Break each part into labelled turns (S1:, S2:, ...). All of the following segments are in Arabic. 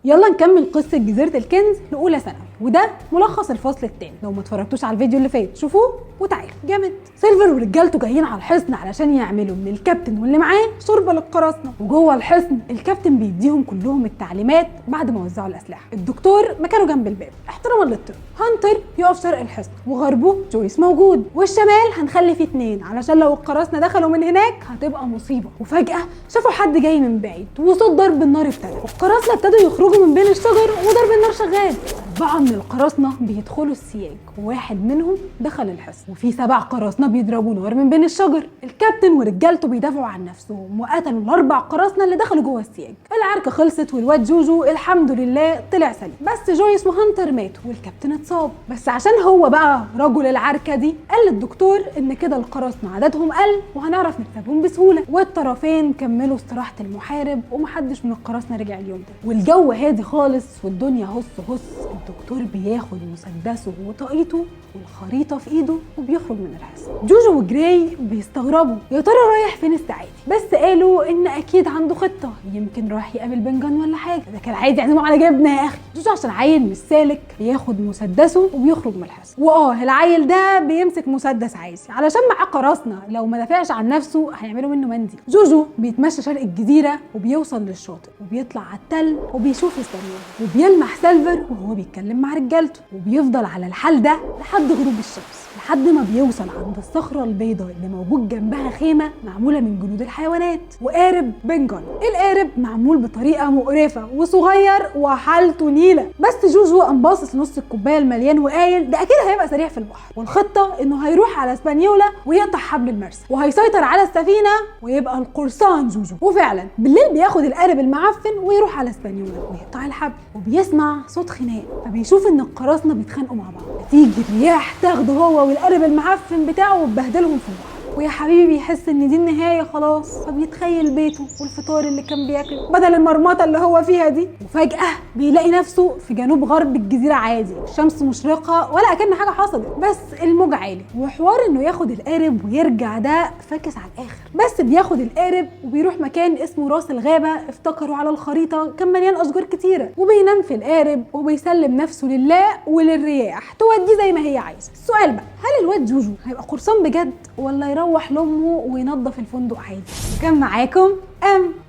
S1: يلا نكمل قصه جزيره الكنز لاولى ثانوي، وده ملخص الفصل الثاني. لو ما اتفرجتوش على الفيديو اللي فات شوفوه وتعالوا. جامد. سيلفر ورجالته جايين على الحصن علشان يعملوا من الكابتن واللي معاه شوربه للقراصنه، وجوه الحصن الكابتن بيديهم كلهم التعليمات بعد ما وزعوا الاسلحه. الدكتور مكانه جنب الباب احتراما للطب. هانتر يقف شرق الحصن وغربه جويس موجود، والشمال هنخلي فيه 2 علشان لو القراصنه دخلوا من هناك هتبقى مصيبه. وفجاه شافوا حد جاي من بعيد وصوت ضرب النار ابتدى، والقراصنه ابتدوا يخرجوا من بين الشجر وضرب النار شغال. 4 من القراصنه بيدخلوا السياج، وواحد منهم دخل الحصن، وفي 7 قراصنه بيضربوا نار من بين الشجر. الكابتن ورجالته بيدافعوا عن نفسهم وقتلوا ال4 قراصنه اللي دخلوا جوه السياج. العركه خلصت والواد جوجو الحمد لله طلع سليم، بس جويس وهانتر ماتوا والكابتن اتصاب. بس عشان هو بقى رجل العركه دي قال للدكتور ان كده القراصنه عددهم قل وهنعرف نكسبهم بسهوله، والطرفين كملوا استراحه المحارب ومحدش من القراصنه رجع اليوم ده. والجو هادي خالص والدنيا هص. الدكتور بياخد مسدسه وطاقيته والخريطه في ايده وبيخرج من الحصن. جوجو وجراي بيستغربوا يا ترى رايح فين السعادي، بس قالوا ان اكيد عنده خطه، يمكن راح يقابل بنجان ولا حاجه. ده كان عايز يعزمه على جبنه يا اخي. جوجو عشان عيل مش سالك بياخد مسدسه وبيخرج من الحصن. العيل ده بيمسك مسدس عادي علشان معاه قراصنه لو ما دافعش عن نفسه هيعملوا منه مندي. جوجو بيتمشى شرق الجزيره وبيوصل للشاطئ وبيطلع على التل وبيشوف السنيور وبيلمح سيلفر وهو بيتكلم مع رجالته، وبيفضل على الحال ده لحد غروب الشمس، لحد ما بيوصل عند الصخره البيضاء اللي موجود جنبها خيمه معموله من جلود الحيوانات وقارب بنجان. القارب معمول بطريقه مقرفه وصغير وحالته نيله، بس جوجو قام باصص نص الكوبايه المليان وقايل ده اكيد هيبقى سريع في البحر، والخطه انه هيروح على اسبانيولا ويقطع حبل المرسى وهيسيطر على السفينه ويبقى القرصان جوجو. وفعلا بالليل بياخد القارب المعفن ويروح على اسبانيولا ويقطع الحبل، وبيسمع صوت خناق، فبيشوف ان القراصنه بيتخانقوا مع بعض. تيجي الرياح تاخده هو والقارب المعفن بتاعه وتبهدلهم في البحر، ويا حبيبي بيحس ان دي النهايه خلاص، فبيتخيل بيته والفطار اللي كان بياكله بدل المرمطه اللي هو فيها دي. وفجاه بيلاقي نفسه في جنوب غرب الجزيره عادي، الشمس مشرقه ولا كأن حاجه حصلت، بس الموج عالي. وحوار انه ياخد القارب ويرجع ده فاكس على الاخر، بس بياخد القارب وبيروح مكان اسمه راس الغابه افتكروا على الخريطه كان مليان اشجار كتيره، وبينام في القارب وبيسلم نفسه لله وللرياح توديه زي ما هي عايزه. السؤال بقى، هل الواد جوجو هيبقى قرصان بجد ولا يروح لامه وينظف الفندق عادي؟ كان معاكم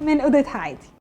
S1: من اوضتها عادي.